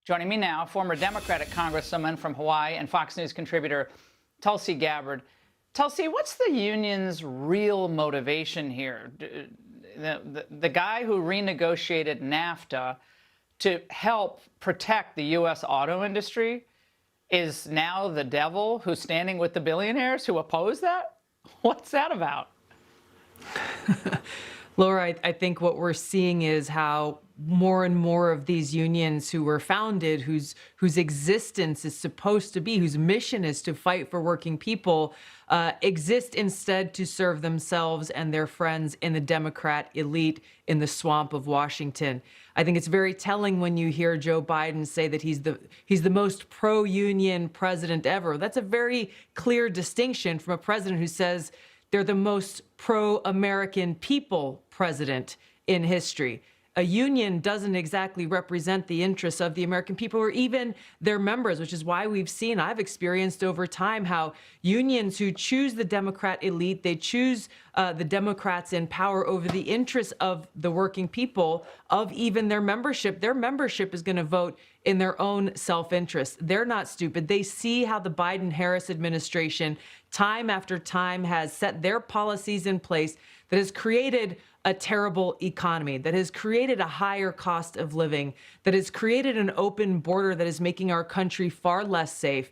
Joining me now, former Democratic Congresswoman from Hawaii and Fox News contributor Tulsi Gabbard. Tulsi, what's the union's real motivation here? The guy who renegotiated NAFTA to help protect the U.S. auto industry is now the devil who's standing with the billionaires who oppose that? What's that about? Laura, I think what we're seeing is how more and more of these unions who were founded, whose existence is supposed to be, whose mission is to fight for working people, exist instead to serve themselves and their friends in the Democrat elite in the swamp of Washington. I think it's very telling when you hear Joe Biden say that he's the most pro-union president ever. That's a very clear distinction from a president who says they're the most pro-American people president in history. A union doesn't exactly represent the interests of the American people or even their members, which is why we've seen, I've experienced over time, how unions who choose the Democrat elite, they choose the Democrats in power over the interests of the working people, of even their membership. Their membership is going to vote in their own self-interest. They're not stupid. They see how the Biden-Harris administration time after time has set their policies in place that has created a terrible economy, that has created a higher cost of living, that has created an open border that is making our country far less safe,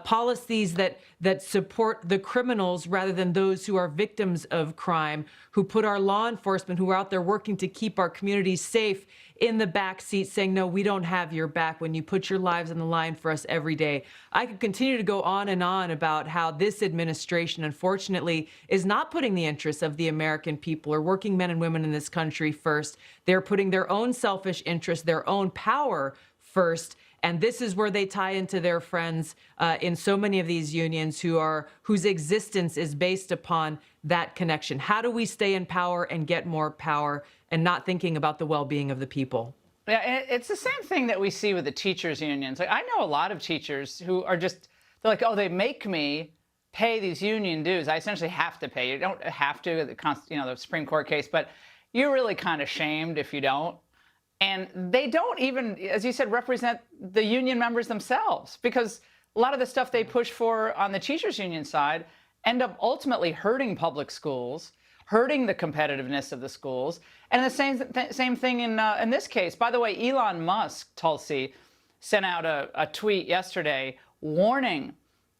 policies that support the criminals rather than those who are victims of crime, who put our law enforcement, who are out there working to keep our communities safe, in the back seat saying, no, we don't have your back when you put your lives on the line for us every day. I could continue to go on and on about how this administration, unfortunately, is not putting the interests of the American people or working men and women in this country first. They're putting their own selfish interests, their own power first. And this is where they tie into their friends in so many of these unions whose existence is based upon that connection. How do we stay in power and get more power and not thinking about the well-being of the people? Yeah, it's the same thing that we see with the teachers' unions. Like, I know a lot of teachers who are just, they're like, oh, they make me pay these union dues. I essentially have to pay. You don't have to, the Supreme Court case, but you're really kind of shamed if you don't. And they don't even, as you said, represent the union members themselves, because a lot of the stuff they push for on the teachers union side end up ultimately hurting public schools, hurting the competitiveness of the schools. And the same thing in this case. By the way, Elon Musk, Tulsi, sent out a tweet yesterday warning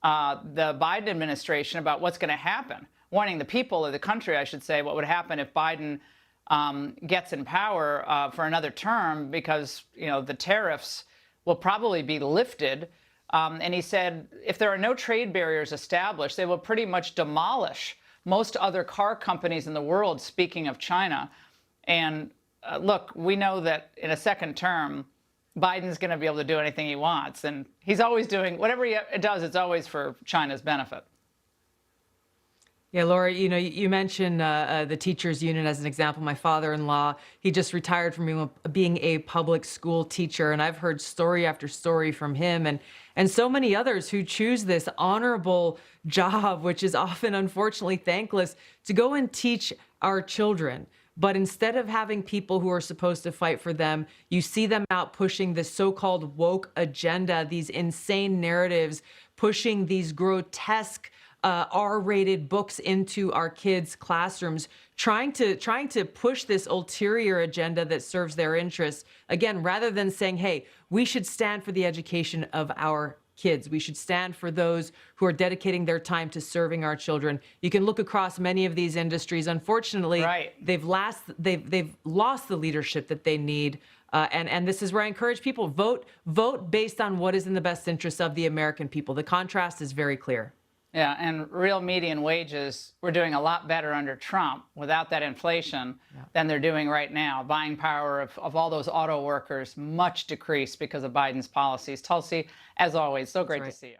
the Biden administration about what's going to happen, warning the people of the country, I should say, what would happen if Biden gets in power for another term, because the tariffs will probably be lifted. And he said if there are no trade barriers established, they will pretty much demolish most other car companies in the world, speaking of China. And look, we know that in a second term, Biden's going to be able to do anything he wants. And he's always doing whatever he does, it's always for China's benefit. Yeah, Laura, you mentioned the teachers union as an example. My father-in-law, he just retired from being a public school teacher, and I've heard story after story from him and so many others who choose this honorable job, which is often, unfortunately, thankless, to go and teach our children. But instead of having people who are supposed to fight for them, you see them out pushing this so-called woke agenda, these insane narratives, pushing these grotesque R-rated books into our kids' classrooms, trying to push this ulterior agenda that serves their interests. Again, rather than saying, hey, we should stand for the education of our kids. We should stand for those who are dedicating their time to serving our children. You can look across many of these industries. Unfortunately, right, they've lost the leadership that they need. And this is where I encourage people, vote based on what is in the best interest of the American people. The contrast is very clear. Yeah, and real median wages, we're doing a lot better under Trump without that inflation than they're doing right now. Buying power of all those auto workers much decreased because of Biden's policies. Tulsi, as always, so great to see you.